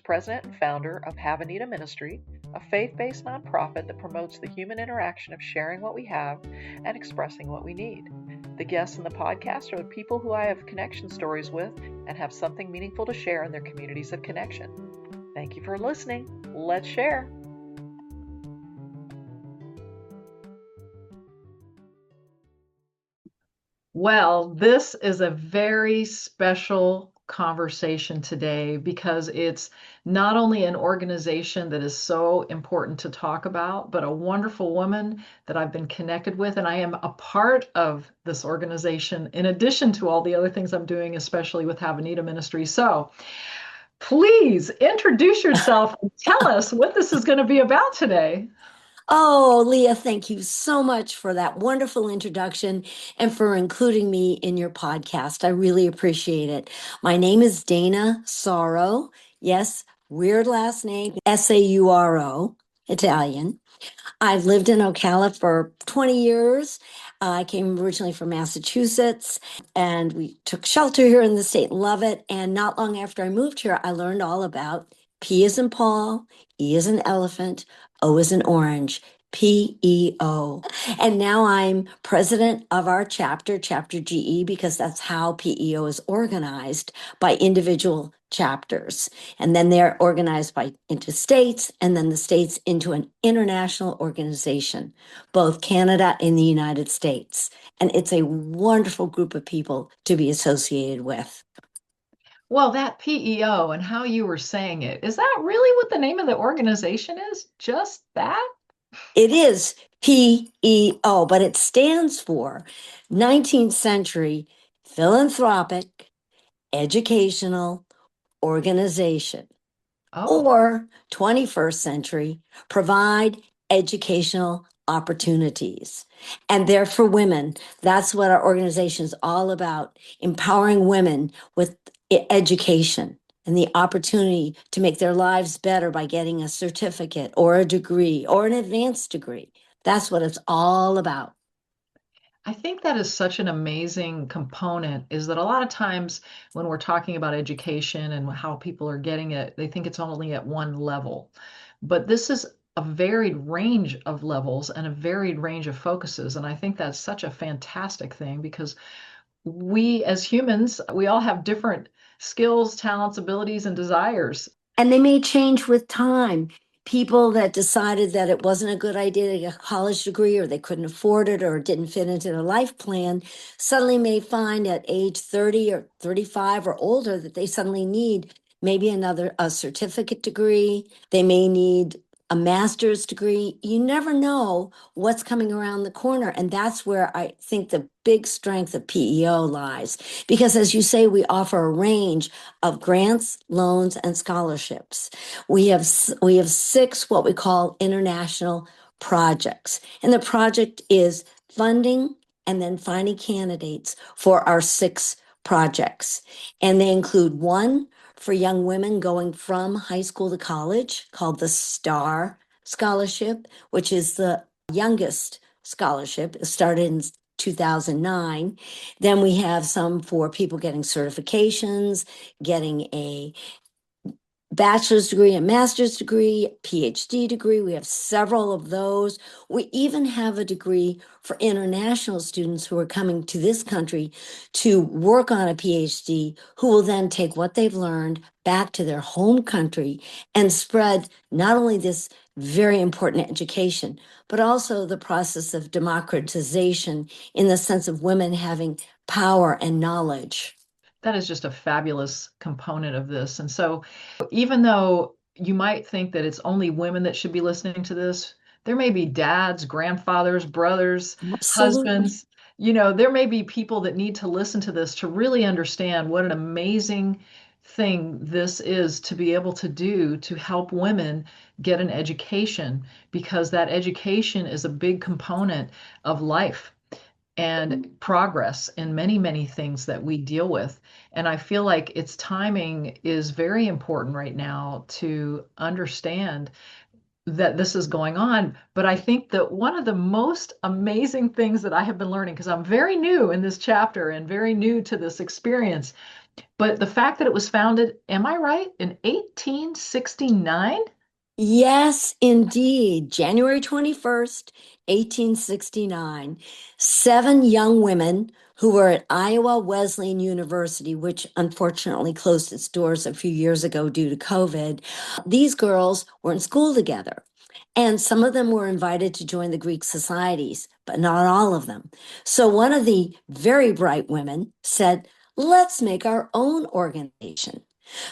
President and founder of Have Anita Ministry, a faith-based nonprofit that promotes the human interaction of sharing what we have and expressing what we need. The guests in the podcast are the people who I have connection stories with and have something meaningful to share in their communities of connection. Thank you for listening. Let's share. Well, this is a very special conversation today because it's not only an organization that is so important to talk about, but a wonderful woman that I've been connected with. And I am a part of this organization in addition to all the other things I'm doing, especially with Have Anita Ministry. So please introduce yourself and tell us what this is going to be about today. Oh, Leah, thank you so much for that wonderful introduction and for including me in your podcast. I really appreciate it. My name is Dana Sauro. Yes, weird last name, Sauro, Italian. I've lived in Ocala for 20 years. I came originally from Massachusetts and we took shelter here in the state and love it. And not long after I moved here, I learned all about P as in Paul, E as in elephant, O as in orange, P.E.O. And now I'm president of our chapter, Chapter GE, because that's how P.E.O. is organized by individual chapters. And then they're organized into states, and then the states into an international organization, both Canada and the United States. And it's a wonderful group of people to be associated with. Well, that PEO and how you were saying it, is that really what the name of the organization is? Just that? It is P.E.O., but it stands for 19th Century Philanthropic Educational Organization, or 21st Century Provide Educational Opportunities. And they're for women. That's what our organization is all about, empowering women with education and the opportunity to make their lives better by getting a certificate or a degree or an advanced degree. That's what it's all about. I think that is such an amazing component is that a lot of times when we're talking about education and how people are getting it, they think it's only at one level. But this is a varied range of levels and a varied range of focuses. And I think that's such a fantastic thing because we as humans, we all have different skills, talents, abilities, and desires. And they may change with time. People that decided that it wasn't a good idea to get a college degree or they couldn't afford it or it didn't fit into their life plan suddenly may find at age 30 or 35 or older that they suddenly need maybe a certificate degree. They may need a master's degree. You never know what's coming around the corner. And that's where I think the big strength of PEO lies. Because as you say, we offer a range of grants, loans, and scholarships. We have 6 what we call international projects. And the project is funding and then finding candidates for our 6 projects. And they include one for young women going from high school to college called the STAR Scholarship, which is the youngest scholarship. It started in 2009. Then we have some for people getting certifications, getting a bachelor's degree, a master's degree, PhD degree. We have several of those. We even have a degree for international students who are coming to this country to work on a PhD, who will then take what they've learned back to their home country and spread not only this very important education, but also the process of democratization in the sense of women having power and knowledge. That is just a fabulous component of this. And so, even though you might think that it's only women that should be listening to this, there may be dads, grandfathers, brothers, Absolutely. husbands. There may be people that need to listen to this to really understand what an amazing thing this is to be able to do to help women get an education, because that education is a big component of life and progress in many, many things that we deal with. And I feel like its timing is very important right now to understand that this is going on. But I think that one of the most amazing things that I have been learning, because I'm very new in this chapter and very new to this experience, But the fact that it was founded, am I right, in 1869? Yes, indeed. January 21st, 1869. Seven young women who were at Iowa Wesleyan University, which unfortunately closed its doors a few years ago due to COVID. These girls were in school together. And some of them were invited to join the Greek societies, but not all of them. So one of the very bright women said, let's make our own organization.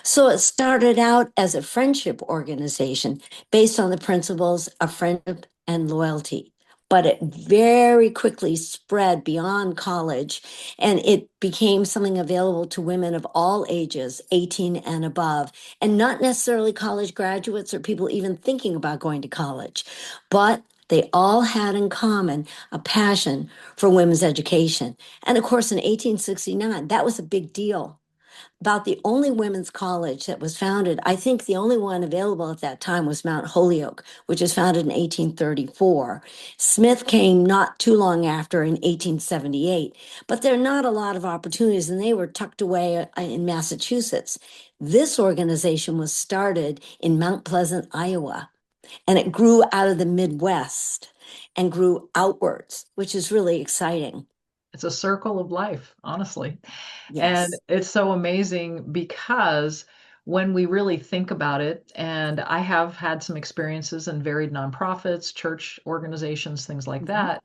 So it started out as a friendship organization based on the principles of friendship and loyalty. But it very quickly spread beyond college and it became something available to women of all ages, 18 and above, and not necessarily college graduates or people even thinking about going to college. But they all had in common a passion for women's education. And of course, in 1869, that was a big deal. About the only women's college that was founded, I think the only one available at that time was Mount Holyoke, which was founded in 1834. Smith came not too long after in 1878, but there are not a lot of opportunities, and they were tucked away in Massachusetts. This organization was started in Mount Pleasant, Iowa, and it grew out of the Midwest and grew outwards, which is really exciting. It's a circle of life, honestly. And Yes. it's so amazing because when we really think about it, and I have had some experiences in varied nonprofits, church organizations, things like Mhm. that,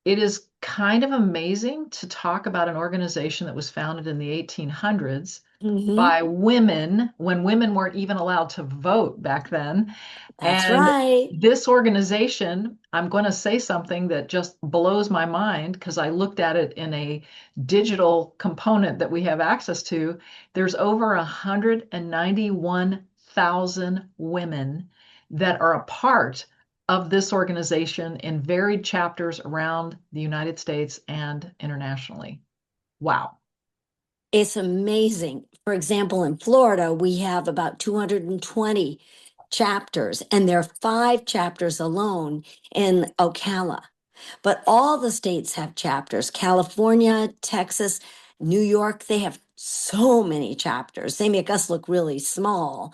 it is kind of amazing to talk about an organization that was founded in the 1800s Mhm. by women when women weren't even allowed to vote back then. That's And right. this organization, I'm going to say something that just blows my mind because I looked at it in a digital component that we have access to. There's over 191,000 women that are a part of this organization in varied chapters around the United States and internationally. Wow. It's amazing. For example, in Florida, we have about 220 chapters, and there are five chapters alone in Ocala. But all the states have chapters. California, Texas, New York, they have so many chapters. They make us look really small.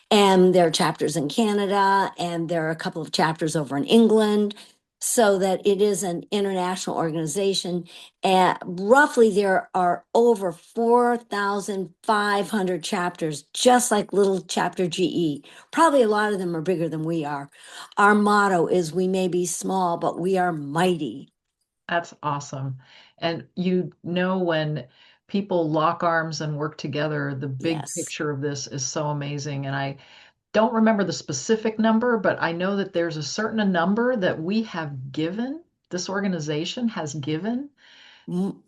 And there are chapters in Canada, and there are a couple of chapters over in England, so that it is an international organization. And roughly, there are over 4,500 chapters, just like little chapter GE. Probably a lot of them are bigger than we are. Our motto is we may be small, but we are mighty. That's awesome. And you know, when people lock arms and work together, the big Yes. picture of this is so amazing. And I don't remember the specific number, but I know that there's a certain number that we have given, this organization has given.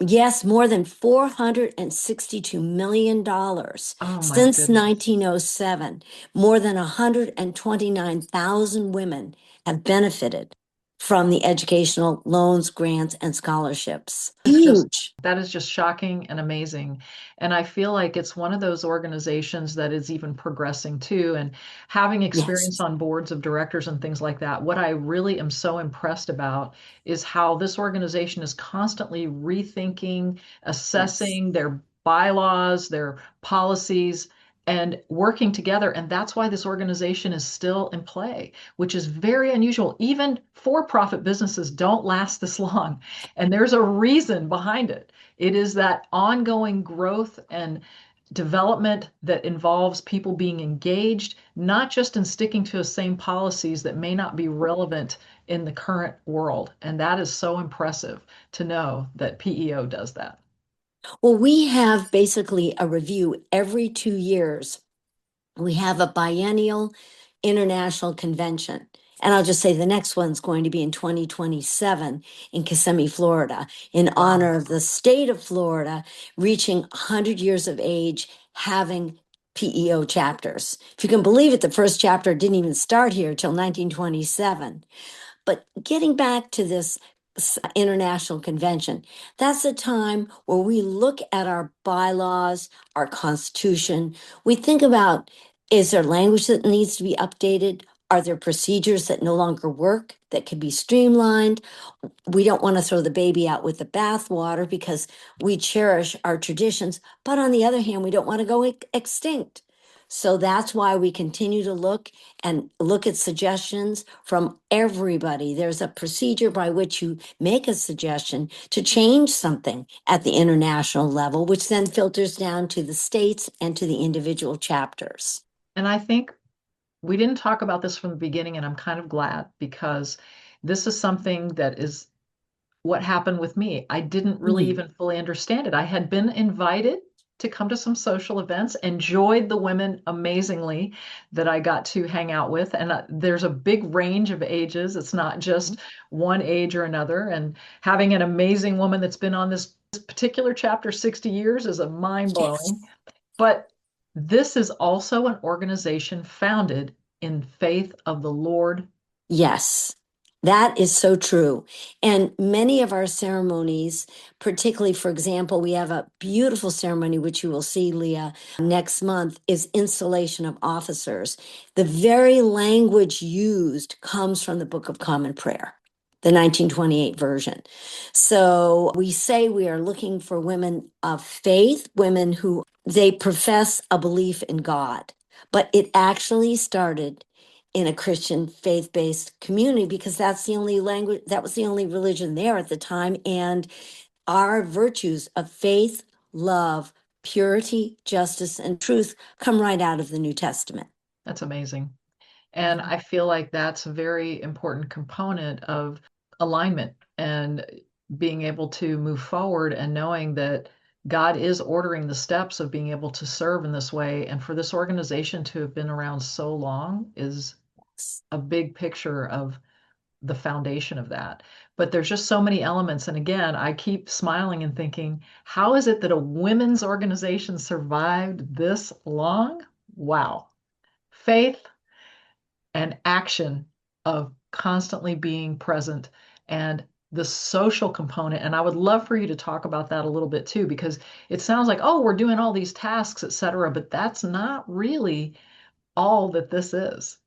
Yes, more than $462 million Oh my since goodness. 1907. More than 129,000 women have benefited from the educational loans, grants, and scholarships. It's just, Huge. that is just shocking and amazing. And I feel like it's one of those organizations that is even progressing too. And having experience Yes. on boards of directors and things like that, what I really am so impressed about is how this organization is constantly rethinking, Yes. assessing their bylaws, their policies, and working together. And that's why this organization is still in play, which is very unusual. Even for-profit businesses don't last this long. And there's a reason behind it. It is that ongoing growth and development that involves people being engaged, not just in sticking to the same policies that may not be relevant in the current world. And that is so impressive to know that PEO does that. Well, we have basically a review every 2 years. We have a biennial international convention. And I'll just say the next one's going to be in 2027 in Kissimmee, Florida, in Wow. honor of the state of Florida reaching 100 years of age, having PEO chapters. If you can believe it, the first chapter didn't even start here till 1927. But getting back to this international convention, that's a time where we look at our bylaws, our constitution. We think about, is there language that needs to be updated? Are there procedures that no longer work that can be streamlined? We don't want to throw the baby out with the bathwater because we cherish our traditions, but on the other hand, we don't want to go extinct. So that's why we continue to look and look at suggestions from everybody. There's a procedure by which you make a suggestion to change something at the international level, which then filters down to the states and to the individual chapters. And I think we didn't talk about this from the beginning, and I'm kind of glad because this is something that is what happened with me. I didn't really Mm. even fully understand it. I had been invited to come to some social events, enjoyed the women amazingly that I got to hang out with. And there's a big range of ages. It's not just one age or another. And having an amazing woman that's been on this particular chapter 60 years is a mind blowing. Yes. But this is also an organization founded in faith of the Lord. Yes, that is so true. And many of our ceremonies, particularly, for example, we have a beautiful ceremony, which you will see, Leah, next month, is installation of officers. The very language used comes from the Book of Common Prayer, the 1928 version. So we say we are looking for women of faith, women who they profess a belief in God, but it actually started in a Christian faith-based community because that's the only language, that was the only religion there at the time. And our virtues of faith, love, purity, justice, and truth come right out of the New Testament. That's amazing. And I feel like that's a very important component of alignment and being able to move forward and knowing that God is ordering the steps of being able to serve in this way. And for this organization to have been around so long is a big picture of the foundation of that. But there's just so many elements. And again, I keep smiling and thinking, how is it that a women's organization survived this long? Wow. Faith and action of constantly being present and the social component. And I would love for you to talk about that a little bit too, because it sounds like, oh, we're doing all these tasks, et cetera, but that's not really all that this is.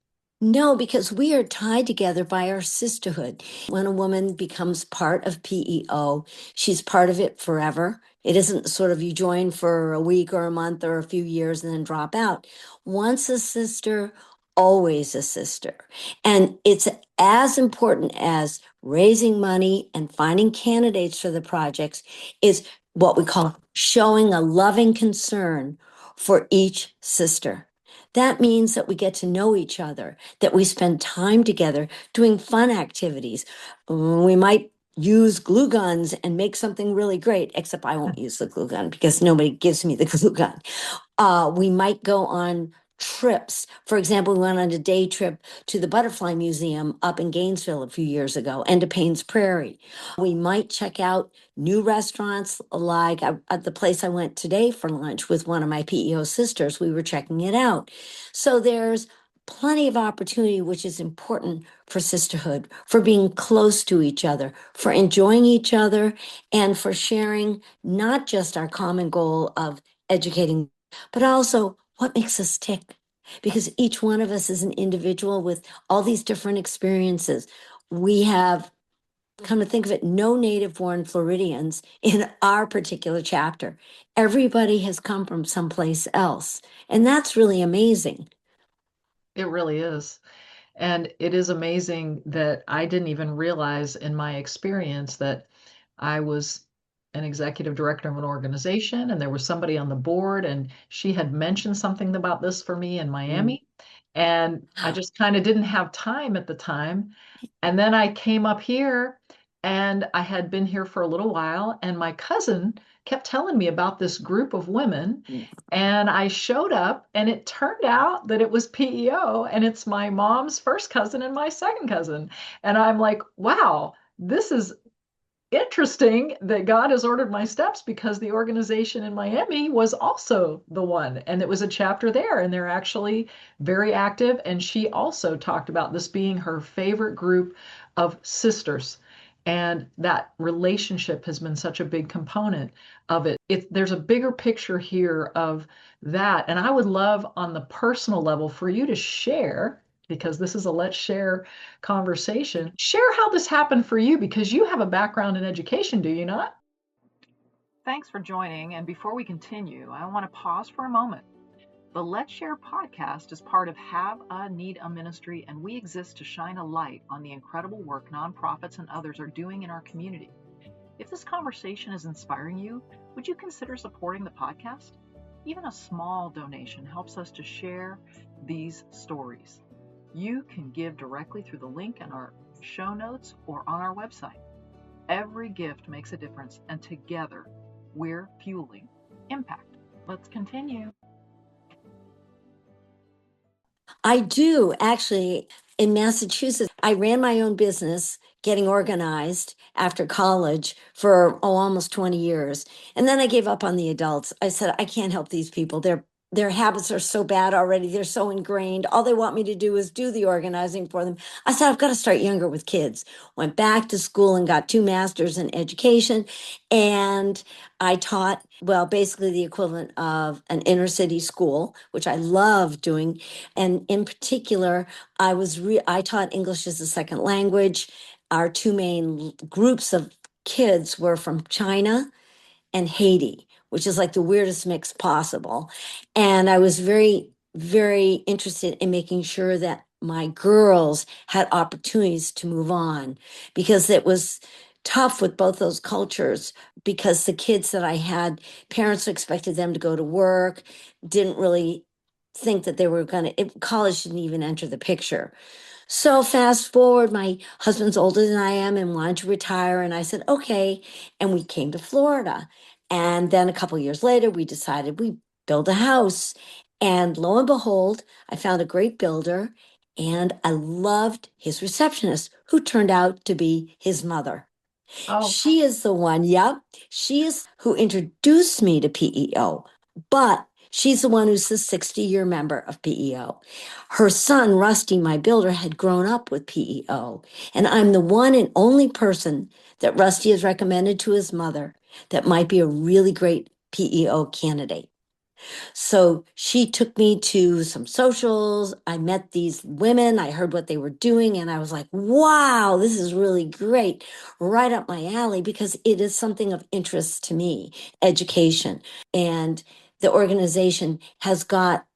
No, because we are tied together by our sisterhood. When a woman becomes part of PEO, she's part of it forever. It isn't sort of you join for a week or a month or a few years and then drop out. Once a sister, always a sister. And it's as important as raising money and finding candidates for the projects is what we call showing a loving concern for each sister. That means that we get to know each other, that we spend time together doing fun activities. We might use glue guns and make something really great, except I won't use the glue gun because nobody gives me the glue gun. We might go on trips. For example, we went on a day trip to the Butterfly Museum up in Gainesville a few years ago and to Paynes Prairie. We might check out new restaurants like at the place I went today for lunch with one of my PEO sisters. We were checking it out. So there's plenty of opportunity, which is important for sisterhood, for being close to each other, for enjoying each other, and for sharing not just our common goal of educating but also what makes us tick. Because each one of us is an individual with all these different experiences. We have, come to think of it, no native born Floridians in our particular chapter. Everybody has come from someplace else. And that's really amazing. It really is. And it is amazing that I didn't even realize in my experience that I was an executive director of an organization and there was somebody on the board and she had mentioned something about this for me in Mm. Miami. And I just kind of didn't have time at the time. And then I came up here and I had been here for a little while and my cousin kept telling me about this group of women and I showed up, and it turned out that it was PEO, and it's my mom's first cousin and my second cousin. And I'm like, wow, this is interesting that God has ordered my steps because the organization in Miami was also the one, and it was a chapter there, and they're actually very active. And she also talked about this being her favorite group of sisters. And that relationship has been such a big component of it. There's a bigger picture here of that. And I would love on the personal level for you to share because this is a let's share conversation. Share how this happened for you because you have a background in education, do you not? Thanks for joining. And before we continue, I want to pause for a moment. The Let's Share podcast is part of Have a Need a Ministry, and we exist to shine a light on the incredible work nonprofits and others are doing in our community. If this conversation is inspiring you, would you consider supporting the podcast? Even a small donation helps us to share these stories. You can give directly through the link in our show notes or on our website. Every gift makes a difference, and together we're fueling impact. Let's continue. I do actually. In Massachusetts, I ran my own business getting organized after college for almost 20 years. And then I gave up on the adults. I said, I can't help these people. Their habits are so bad already. They're so ingrained. All they want me to do is do the organizing for them. I said, I've got to start younger with kids. Went back to school and got 2 masters in education. And I taught, well, basically the equivalent of an inner city school, which I love doing. And in particular, I taught English as a second language. Our two main groups of kids were from China and Haiti, which is like the weirdest mix possible. And I was very, very interested in making sure that my girls had opportunities to move on because it was tough with both those cultures because the kids that I had, parents expected them to go to work, didn't really think that they were going to, college didn't even enter the picture. So fast forward, my husband's older than I am and wanted to retire. And I said, okay. And we came to Florida. And then a couple years later, we decided we build a house. And lo and behold, I found a great builder and I loved his receptionist, who turned out to be his mother. Oh, She is the one, yep. She is who introduced me to PEO, but she's the one who's the 60-year member of PEO. Her son, Rusty, my builder, had grown up with PEO, and I'm the one and only person that Rusty has recommended to his mother that might be a really great PEO candidate. So she took me to some socials. I met these women. I heard what they were doing, and I was like, wow, this is really great. Right up my alley because it is something of interest to me, education. And the organization has got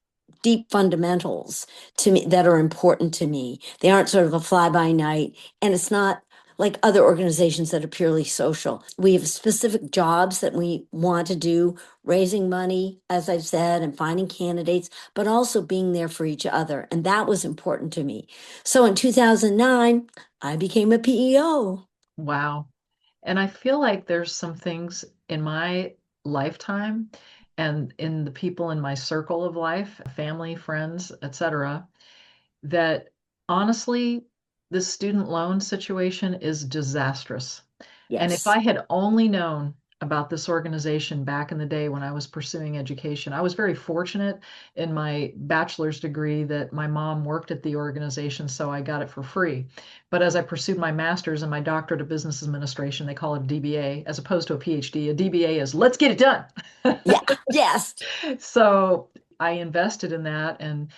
deep fundamentals to me that are important to me. They aren't sort of a fly by night, and it's not like other organizations that are purely social. We have specific jobs that we want to do, raising money, as I've said, and finding candidates, but also being there for each other. And that was important to me. So in 2009, I became a PEO. wow. And I feel like there's some things in my lifetime and in the people in my circle of life, family, friends, etc., that honestly, this student loan situation is disastrous. And if Yes. I had only known about this organization back in the day when I was pursuing education, I was very fortunate in my bachelor's degree that my mom worked at the organization, so I got it for free. But as I pursued my master's and my doctorate of business administration, they call it a DBA as opposed to a PhD. A DBA is let's get it done. Yeah. Yes. So I invested in that, and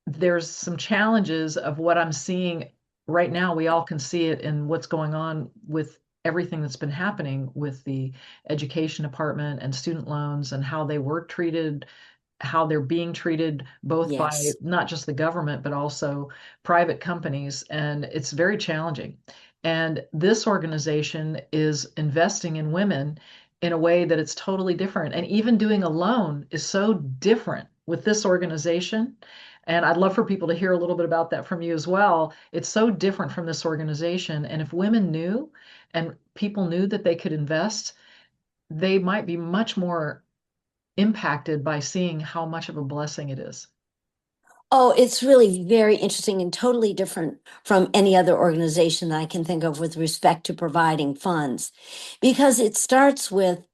there's some challenges of what I'm seeing right now. We all can see it in what's going on with everything that's been happening with the education department and student loans and how they were treated, how they're being treated both by Yes. not just the government, but also private companies. And it's very challenging. And this organization is investing in women in a way that it's totally different. And even doing a loan is so different with this organization. And I'd love for people to hear a little bit about that from you as well. It's so different from this organization. And if women knew and people knew that they could invest, they might be much more impacted by seeing how much of a blessing it is. Oh, it's really very interesting and totally different from any other organization that I can think of with respect to providing funds because it starts with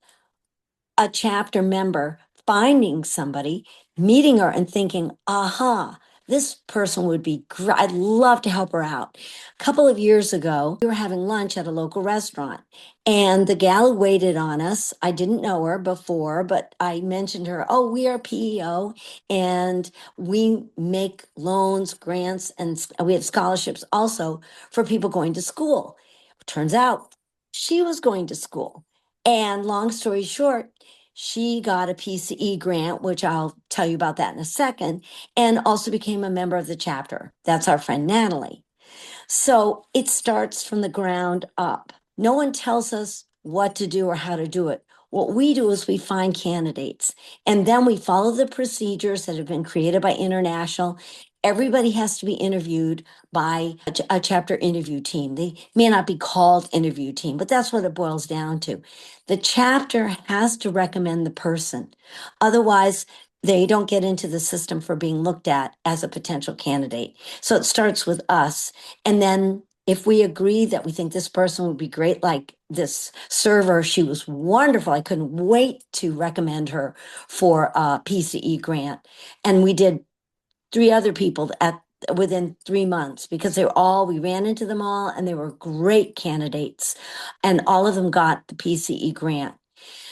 a chapter member finding somebody, meeting her, and thinking, aha, this person would be great. I'd love to help her out. A couple of years ago, we were having lunch at a local restaurant, and the gal who waited on us, I didn't know her before, but I mentioned her. Oh, we are P.E.O. and we make loans, grants, and we have scholarships also for people going to school. Turns out she was going to school. And long story short, she got a PCE grant, which I'll tell you about that in a second, and also became a member of the chapter. That's our friend Natalie. So it starts from the ground up. No one tells us what to do or how to do it. What we do is we find candidates and then we follow the procedures that have been created by International. Everybody has to be interviewed by a chapter interview team. They may not be called interview team, but that's what it boils down to. The chapter has to recommend the person. Otherwise, they don't get into the system for being looked at as a potential candidate. So it starts with us. And then if we agree that we think this person would be great, like this server, she was wonderful. I couldn't wait to recommend her for a PCE grant. And we did 3 other people at within 3 months because we ran into them all and they were great candidates. And all of them got the PCE grant.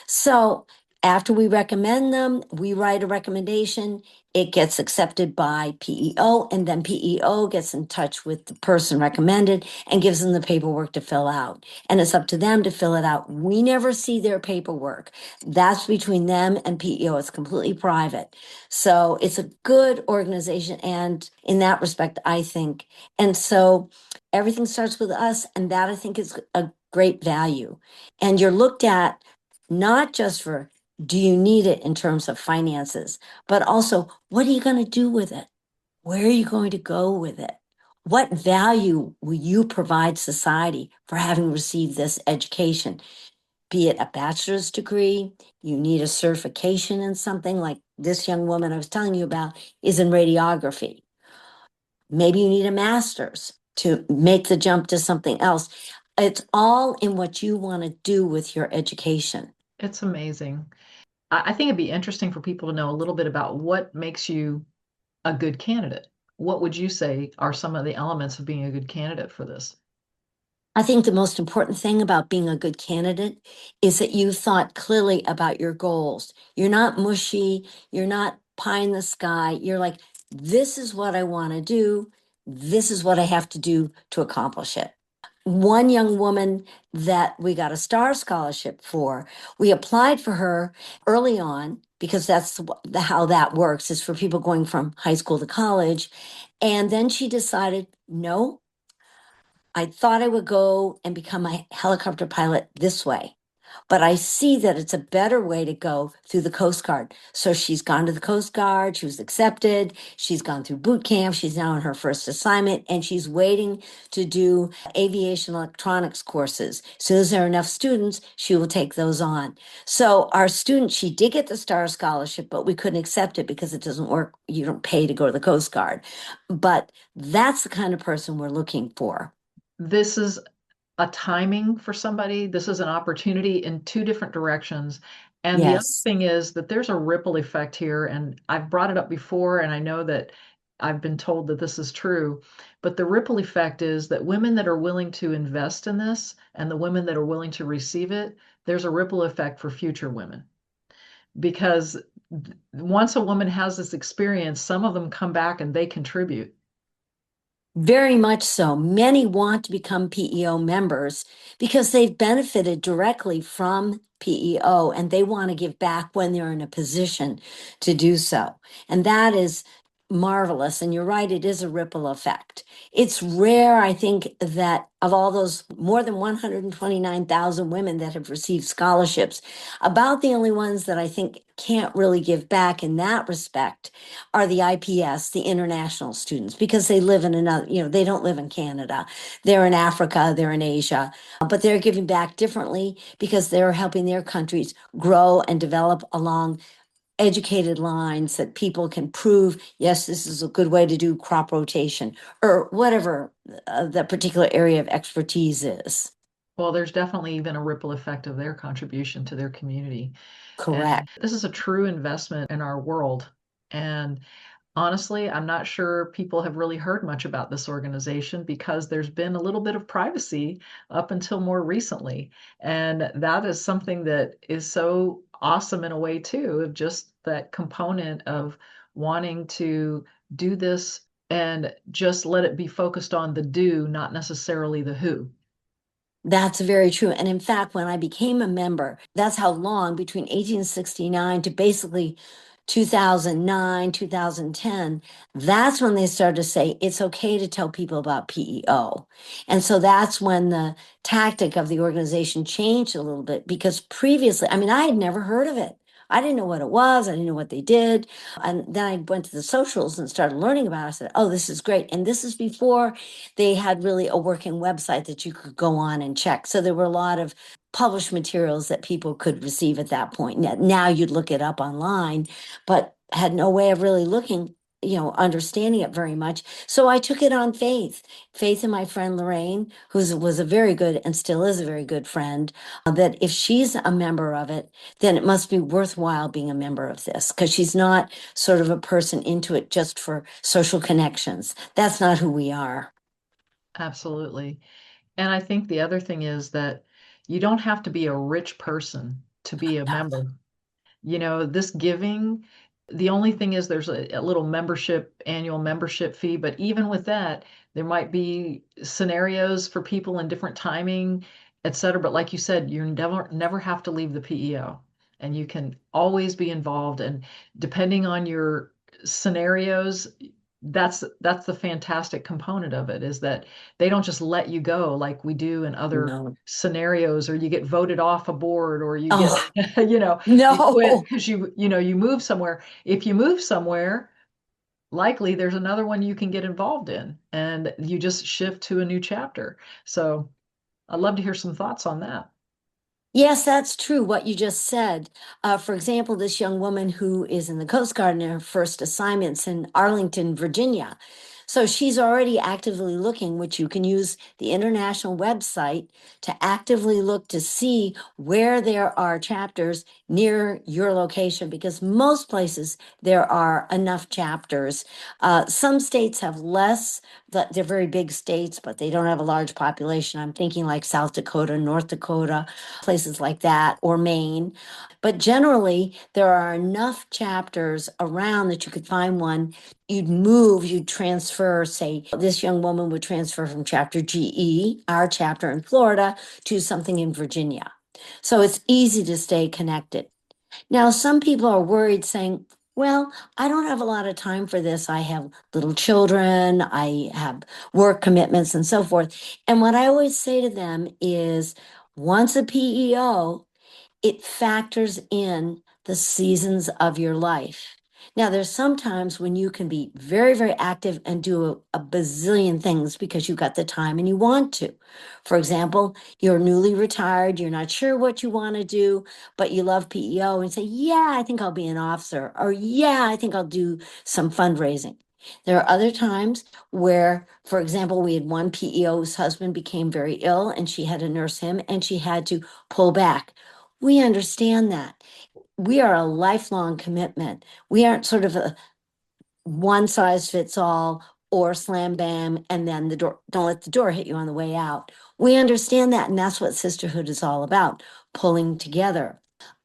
So after we recommend them, we write a recommendation. It gets accepted by P.E.O. and then P.E.O. gets in touch with the person recommended and gives them the paperwork to fill out. And it's up to them to fill it out. We never see their paperwork. That's between them and P.E.O. It's completely private. So it's a good organization. And in that respect, I think. And so everything starts with us. And that I think is a great value. And you're looked at not just for do you need it in terms of finances, but also what are you going to do with it? Where are you going to go with it? What value will you provide society for having received this education? Be it a bachelor's degree, you need a certification in something like this young woman I was telling you about is in radiography. Maybe you need a master's to make the jump to something else. It's all in what you want to do with your education. It's amazing. I think it'd be interesting for people to know a little bit about what makes you a good candidate. What would you say are some of the elements of being a good candidate for this? I think the most important thing about being a good candidate is that you thought clearly about your goals. You're not mushy, you're not pie in the sky. You're like, this is what I want to do. This is what I have to do to accomplish it. One young woman that we got a star scholarship for, we applied for her early on because that's how that works is for people going from high school to college. And then she decided, no, I thought I would go and become a helicopter pilot this way, but I see that it's a better way to go through the Coast Guard. So she's gone to the Coast Guard. She was accepted. She's gone through boot camp. She's now on her first assignment and she's waiting to do aviation electronics courses. As soon as there are enough students, she will take those on. So our student, she did get the STAR scholarship, but we couldn't accept it because it doesn't work. You don't pay to go to the Coast Guard. But that's the kind of person we're looking for. This is a timing for somebody. This is an opportunity in two different directions. And the other Yes. thing is that there's a ripple effect here. And I've brought it up before, and I know that I've been told that this is true. But the ripple effect is that women that are willing to invest in this and the women that are willing to receive it, there's a ripple effect for future women. Because once a woman has this experience, some of them come back and they contribute. Very much so. Many want to become PEO members because they've benefited directly from PEO and they want to give back when they're in a position to do so. And that is marvelous. And you're right, it is a ripple effect. It's rare, I think, that of all those more than 129,000 women that have received scholarships, about the only ones that I think can't really give back in that respect are the IPS, the international students, because they live in another, they don't live in Canada. They're in Africa, they're in Asia, but they're giving back differently because they're helping their countries grow and develop along educated lines that people can prove, yes, this is a good way to do crop rotation or whatever the particular area of expertise is. Well, there's definitely even a ripple effect of their contribution to their community. And Correct. this is a true investment in our world. And Honestly, I'm not sure people have really heard much about this organization because there's been a little bit of privacy up until more recently. And that is something that is so awesome in a way, too, of just that component of wanting to do this and just let it be focused on the do, not necessarily the who. That's very true. And in fact, when I became a member, that's how long between 1869 to basically 2009, 2010, that's when they started to say it's okay to tell people about PEO. And so that's when the tactic of the organization changed a little bit because previously, I mean, I had never heard of it. I didn't know what it was. I didn't know what they did. And then I went to the socials and started learning about it. I said, oh, this is great. And this is before they had really a working website that you could go on and check. So there were a lot of published materials that people could receive at that point. Now you'd look it up online, but had no way of really looking, understanding it very much. So I took it on faith in my friend Lorraine, who was a very good and still is a very good friend, that if she's a member of it, then it must be worthwhile being a member of this because she's not sort of a person into it just for social connections. That's not who we are. Absolutely. And I think the other thing is that you don't have to be a rich person to be a member. This giving, the only thing is there's a little annual membership fee, but even with that, there might be scenarios for people in different timing, et cetera. But like you said, you never have to leave the PEO and you can always be involved. And depending on your scenarios, that's the fantastic component of it is that they don't just let you go like we do in other No. scenarios, or you get voted off a board, or you get Oh, you quit no. because you move somewhere. If you move somewhere, likely there's another one you can get involved in, and you just shift to a new chapter. So I'd love to hear some thoughts on that. Yes, that's true, what you just said. For example, this young woman who is in the Coast Guard in her first assignments in Arlington, Virginia. So she's already actively looking, which you can use the international website to actively look to see where there are chapters near your location, because most places there are enough chapters. Some states have less, they're very big states, but they don't have a large population. I'm thinking like South Dakota, North Dakota, places like that, or Maine. But generally, there are enough chapters around that you could find one. You'd transfer, say, this young woman would transfer from chapter GE, our chapter in Florida, to something in Virginia. So it's easy to stay connected. Now, some people are worried saying, well, I don't have a lot of time for this. I have little children, I have work commitments, and so forth. And what I always say to them is once a PEO, it factors in the seasons of your life. Now, there's sometimes when you can be very, very active and do a bazillion things because you got the time and you want to. For example, you're newly retired, you're not sure what you want to do, but you love PEO and say, yeah, I think I'll be an officer, or yeah, I think I'll do some fundraising. There are other times where, for example, we had one PEO's husband became very ill and she had to nurse him and she had to pull back. We understand that. We are a lifelong commitment. We aren't sort of a one size fits all or slam bam and then the door, don't let the door hit you on the way out. We understand that. And that's what sisterhood is all about, pulling together.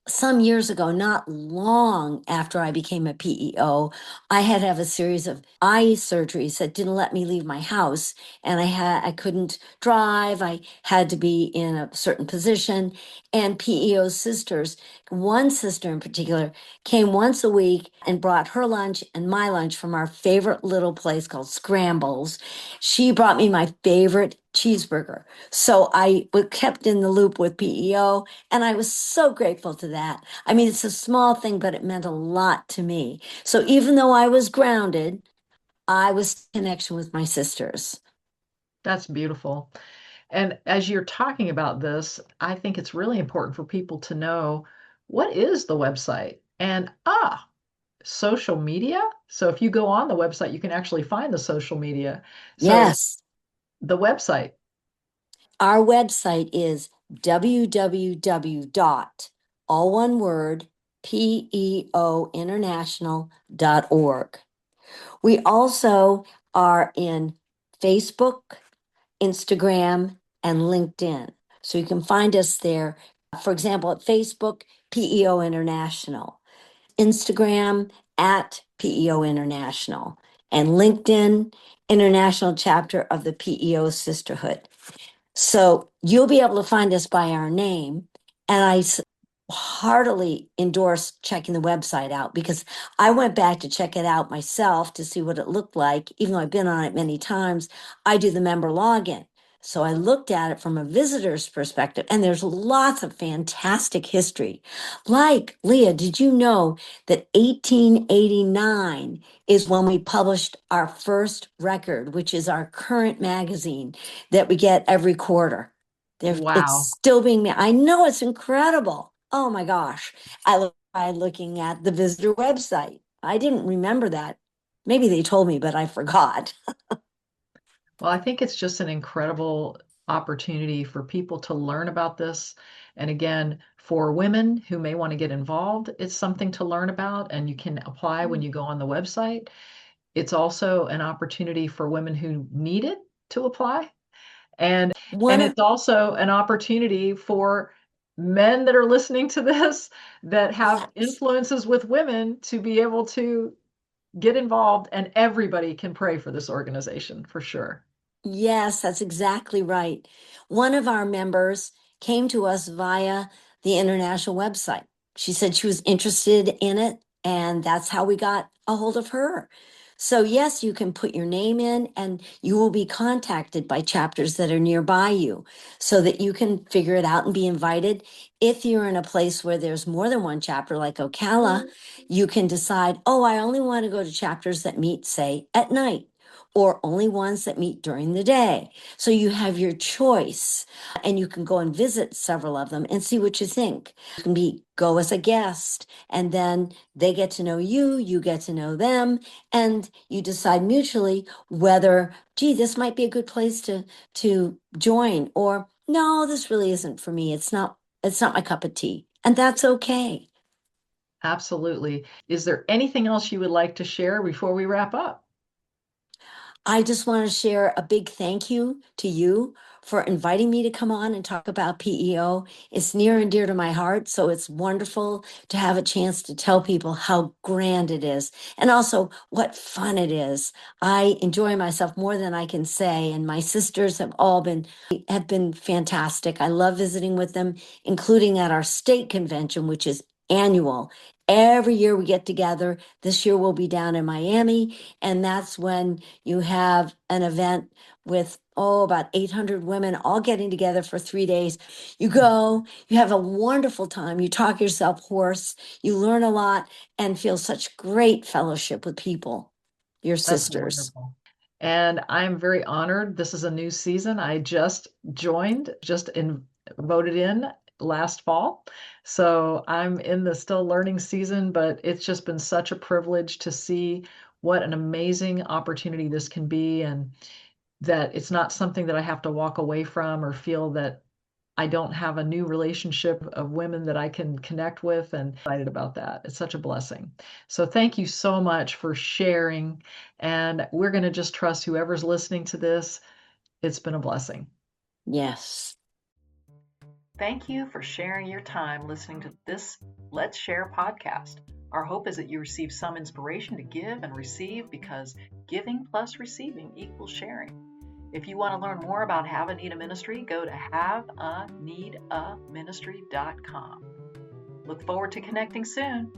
Some years ago, not long after I became a PEO, I had to have a series of eye surgeries that didn't let me leave my house. And I couldn't drive. I had to be in a certain position. And PEO sisters, one sister in particular, came once a week and brought her lunch and my lunch from our favorite little place called Scrambles. She brought me my favorite cheeseburger. So I was kept in the loop with PEO, and I was so grateful to that. I mean, it's a small thing, but it meant a lot to me. So even though I was grounded, I was in connection with my sisters. That's beautiful. And as you're talking about this, I think it's really important for people to know what is the website, and social media. So if you go on the website, you can actually find the social media. So Yes, the website, our website is www dot, all one word, peointernational.org. We also are in Facebook, Instagram, and LinkedIn. So you can find us there. For example, at Facebook, PEO International, Instagram at PEO International, and LinkedIn, International Chapter of the PEO Sisterhood. So you'll be able to find us by our name. And heartily endorse checking the website out because I went back to check it out myself to see what it looked like. Even though I've been on it many times, I do the member login. So I looked at it from a visitor's perspective, and there's lots of fantastic history. Like, Leah, did you know that 1889 is when we published our first record, which is our current magazine that we get every quarter? It's Wow. still being made. I know, it's incredible. Oh my gosh. I look by looking at the visitor website. I didn't remember that. Maybe they told me, but I forgot. Well, I think it's just an incredible opportunity for people to learn about this. And again, for women who may want to get involved, it's something to learn about, and you can apply when you go on the website. It's also an opportunity for women who need it to apply. And One of it's also an opportunity for men that are listening to this that have Yes. influences with women to be able to get involved, and everybody can pray for this organization for sure. Yes, that's exactly right. One of our members came to us via the international website. She said she was interested in it, and that's how we got a hold of her. So, yes, you can put your name in, and you will be contacted by chapters that are nearby you so that you can figure it out and be invited. If you're in a place where there's more than one chapter, like Ocala, you can decide, oh, I only want to go to chapters that meet, say, at night or only ones that meet during the day. So you have your choice and you can go and visit several of them and see what you think. You can go as a guest and then they get to know you, you get to know them, and you decide mutually whether, gee, this might be a good place to join, or no, this really isn't for me. It's not my cup of tea. And that's okay. Absolutely. Is there anything else you would like to share before we wrap up? I just want to share a big thank you to you for inviting me to come on and talk about PEO. It's near and dear to my heart, so it's wonderful to have a chance to tell people how grand it is and also what fun it is. I enjoy myself more than I can say, and my sisters have been fantastic. I love visiting with them, including at our state convention, which is annual. Every year we get together. This year we'll be down in Miami, and that's when you have an event with, about 800 women all getting together for 3 days. You go, you have a wonderful time, you talk yourself hoarse, you learn a lot, and feel such great fellowship with people, your That's sisters. wonderful. And I'm very honored. This is a new season. I just joined, voted in last fall. So I'm in the still learning season, but it's just been such a privilege to see what an amazing opportunity this can be, and that it's not something that I have to walk away from or feel that I don't have a new relationship of women that I can connect with, and excited about that. It's such a blessing. So thank you so much for sharing. And we're going to just trust whoever's listening to this. It's been a blessing. Yes. Thank you for sharing your time listening to this Let's Share podcast. Our hope is that you receive some inspiration to give and receive, because giving plus receiving equals sharing. If you want to learn more about Have a Need a Ministry, go to haveaneedaministry.com. Look forward to connecting soon.